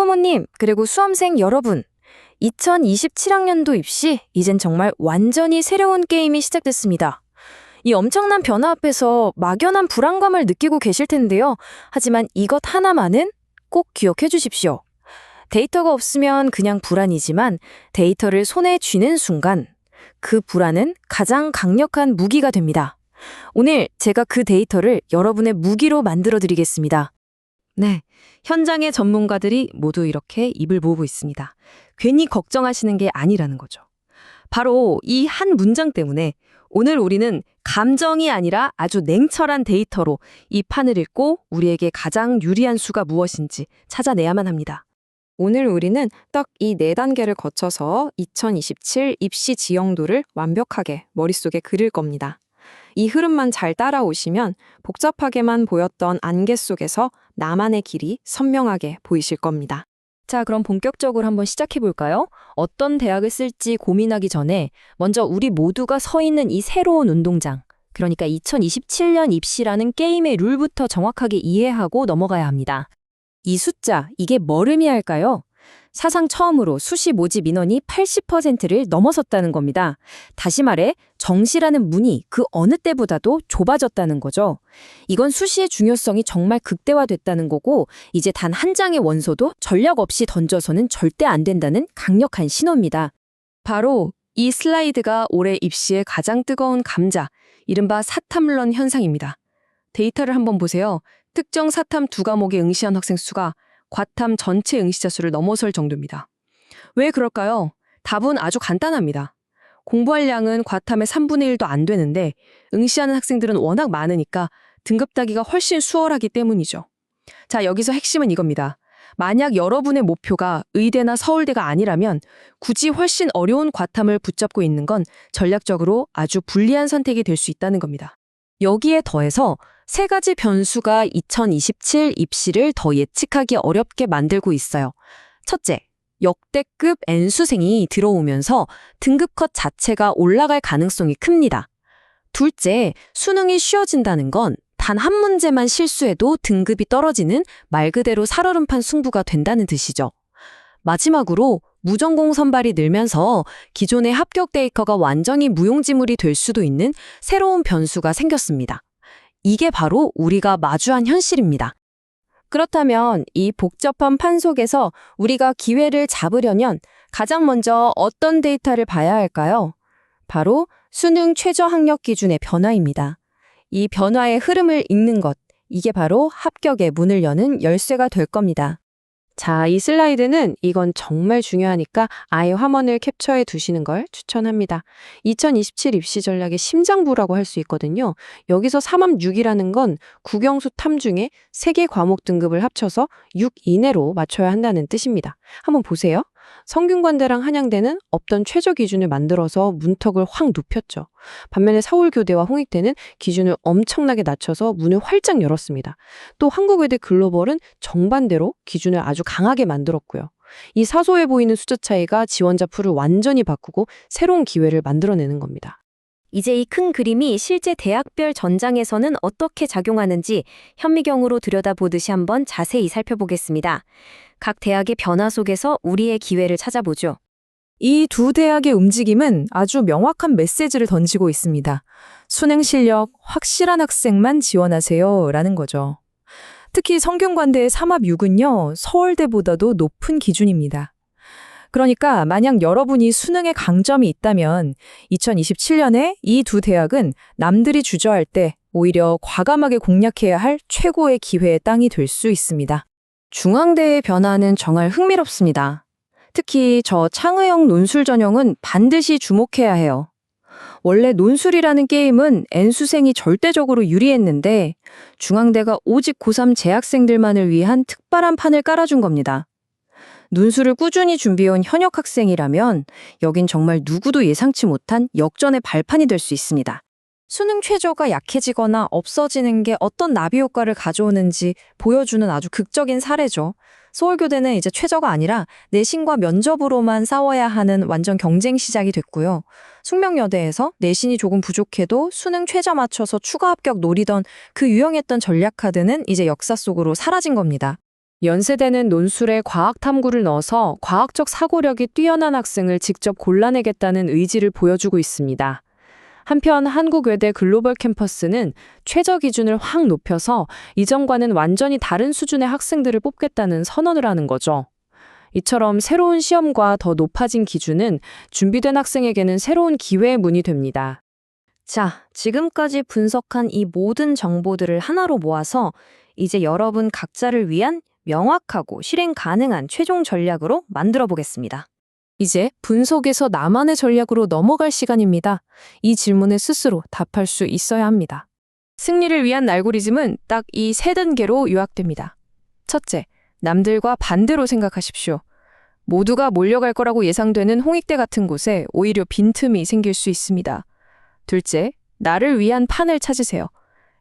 학부모님, 그리고 수험생 여러분. 2027학년도 입시, 이젠 정말 완전히 새로운 게임이 시작됐습니다. 이 엄청난 변화 앞에서 막연한 불안감을 느끼고 계실 텐데요. 하지만 이것 하나만은 꼭 기억해 주십시오. 데이터가 없으면 그냥 불안이지만 데이터를 손에 쥐는 순간 그 불안은 가장 강력한 무기가 됩니다. 오늘 제가 그 데이터를 여러분의 무기로 만들어 드리겠습니다. 네, 현장의 전문가들이 모두 이렇게 입을 모으고 있습니다. 괜히 걱정하시는 게 아니라는 거죠. 바로 이 한 문장 때문에 오늘 우리는 감정이 아니라 아주 냉철한 데이터로 이 판을 읽고 우리에게 가장 유리한 수가 무엇인지 찾아내야만 합니다. 오늘 우리는 딱 이 4단계를 거쳐서 2027 입시 지형도를 완벽하게 머릿속에 그릴 겁니다. 이 흐름만 잘 따라오시면 복잡하게만 보였던 안개 속에서 나만의 길이 선명하게 보이실 겁니다. 자, 그럼 본격적으로 한번 시작해 볼까요? 어떤 대학을 쓸지 고민하기 전에 먼저 우리 모두가 서 있는 이 새로운 운동장, 그러니까 2027년 입시라는 게임의 룰부터 정확하게 이해하고 넘어가야 합니다. 이 숫자, 이게 뭘 의미할까요? 사상 처음으로 수시 모집 인원이 80%를 넘어섰다는 겁니다. 다시 말해 정시라는 문이 그 어느 때보다도 좁아졌다는 거죠. 이건 수시의 중요성이 정말 극대화됐다는 거고 이제 단 한 장의 원서도 전략 없이 던져서는 절대 안 된다는 강력한 신호입니다. 바로 이 슬라이드가 올해 입시의 가장 뜨거운 감자, 이른바 사탐론 현상입니다. 데이터를 한번 보세요. 특정 사탐 2과목에 응시한 학생 수가 과탐 전체 응시자 수를 넘어설 정도입니다. 왜 그럴까요? 답은 아주 간단합니다. 공부할 양은 과탐의 3분의 1도 안 되는데 응시하는 학생들은 워낙 많으니까 등급 따기가 훨씬 수월하기 때문이죠. 자, 여기서 핵심은 이겁니다. 만약 여러분의 목표가 의대나 서울대가 아니라면 굳이 훨씬 어려운 과탐을 붙잡고 있는 건 전략적으로 아주 불리한 선택이 될 수 있다는 겁니다. 여기에 더해서 3가지 변수가 2027 입시를 더 예측하기 어렵게 만들고 있어요. 첫째, 역대급 N수생이 들어오면서 등급 컷 자체가 올라갈 가능성이 큽니다. 둘째, 수능이 쉬워진다는 건 단 한 문제만 실수해도 등급이 떨어지는 말 그대로 살얼음판 승부가 된다는 뜻이죠. 마지막으로 무전공 선발이 늘면서 기존의 합격 데이터가 완전히 무용지물이 될 수도 있는 새로운 변수가 생겼습니다. 이게 바로 우리가 마주한 현실입니다. 그렇다면 이 복잡한 판 속에서 우리가 기회를 잡으려면 가장 먼저 어떤 데이터를 봐야 할까요? 바로 수능 최저 학력 기준의 변화입니다. 이 변화의 흐름을 읽는 것, 이게 바로 합격의 문을 여는 열쇠가 될 겁니다. 자, 이 슬라이드는 이건 정말 중요하니까 아예 화면을 캡처해 두시는 걸 추천합니다. 2027 입시 전략의 심장부라고 할 수 있거든요. 여기서 3합 6이라는 건 국영수 탐 중에 3개 과목 등급을 합쳐서 6 이내로 맞춰야 한다는 뜻입니다. 한번 보세요. 성균관대랑 한양대는 없던 최저 기준을 만들어서 문턱을 확 높였죠. 반면에 서울교대와 홍익대는 기준을 엄청나게 낮춰서 문을 활짝 열었습니다. 또 한국외대 글로벌은 정반대로 기준을 아주 강하게 만들었고요. 이 사소해 보이는 숫자 차이가 지원자 풀을 완전히 바꾸고 새로운 기회를 만들어내는 겁니다. 이제 이 큰 그림이 실제 대학별 전장에서는 어떻게 작용하는지 현미경으로 들여다보듯이 한번 자세히 살펴보겠습니다. 각 대학의 변화 속에서 우리의 기회를 찾아보죠. 이 두 대학의 움직임은 아주 명확한 메시지를 던지고 있습니다. 수능 실력 확실한 학생만 지원하세요 라는 거죠. 특히 성균관대의 3합 6은요, 서울대보다도 높은 기준입니다. 그러니까 만약 여러분이 수능에 강점이 있다면 2027년에 이 두 대학은 남들이 주저할 때 오히려 과감하게 공략해야 할 최고의 기회의 땅이 될 수 있습니다. 중앙대의 변화는 정말 흥미롭습니다. 특히 저 창의형 논술 전형은 반드시 주목해야 해요. 원래 논술이라는 게임은 N수생이 절대적으로 유리했는데 중앙대가 오직 고3 재학생들만을 위한 특별한 판을 깔아준 겁니다. 논술을 꾸준히 준비해온 현역 학생이라면 여긴 정말 누구도 예상치 못한 역전의 발판이 될 수 있습니다. 수능 최저가 약해지거나 없어지는 게 어떤 나비 효과를 가져오는지 보여주는 아주 극적인 사례죠. 서울교대는 이제 최저가 아니라 내신과 면접으로만 싸워야 하는 완전 경쟁 시작이 됐고요. 숙명여대에서 내신이 조금 부족해도 수능 최저 맞춰서 추가 합격 노리던 그 유용했던 전략 카드는 이제 역사 속으로 사라진 겁니다. 연세대는 논술에 과학 탐구를 넣어서 과학적 사고력이 뛰어난 학생을 직접 골라내겠다는 의지를 보여주고 있습니다. 한편 한국외대 글로벌 캠퍼스는 최저 기준을 확 높여서 이전과는 완전히 다른 수준의 학생들을 뽑겠다는 선언을 하는 거죠. 이처럼 새로운 시험과 더 높아진 기준은 준비된 학생에게는 새로운 기회의 문이 됩니다. 자, 지금까지 분석한 이 모든 정보들을 하나로 모아서 이제 여러분 각자를 위한 명확하고 실행 가능한 최종 전략으로 만들어 보겠습니다. 이제 분석에서 나만의 전략으로 넘어갈 시간입니다. 이 질문에 스스로 답할 수 있어야 합니다. 승리를 위한 알고리즘은 딱 이 세 단계로 요약됩니다. 첫째, 남들과 반대로 생각하십시오. 모두가 몰려갈 거라고 예상되는 홍익대 같은 곳에 오히려 빈틈이 생길 수 있습니다. 둘째, 나를 위한 판을 찾으세요.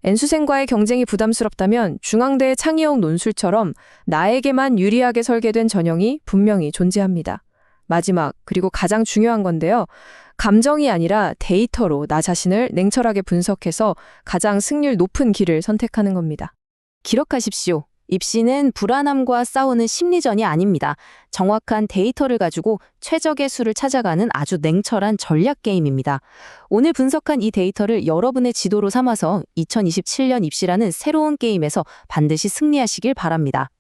N수생과의 경쟁이 부담스럽다면 중앙대의 창의형 논술처럼 나에게만 유리하게 설계된 전형이 분명히 존재합니다. 마지막, 그리고 가장 중요한 건데요. 감정이 아니라 데이터로 나 자신을 냉철하게 분석해서 가장 승률 높은 길을 선택하는 겁니다. 기록하십시오. 입시는 불안함과 싸우는 심리전이 아닙니다. 정확한 데이터를 가지고 최적의 수를 찾아가는 아주 냉철한 전략 게임입니다. 오늘 분석한 이 데이터를 여러분의 지도로 삼아서 2027년 입시라는 새로운 게임에서 반드시 승리하시길 바랍니다.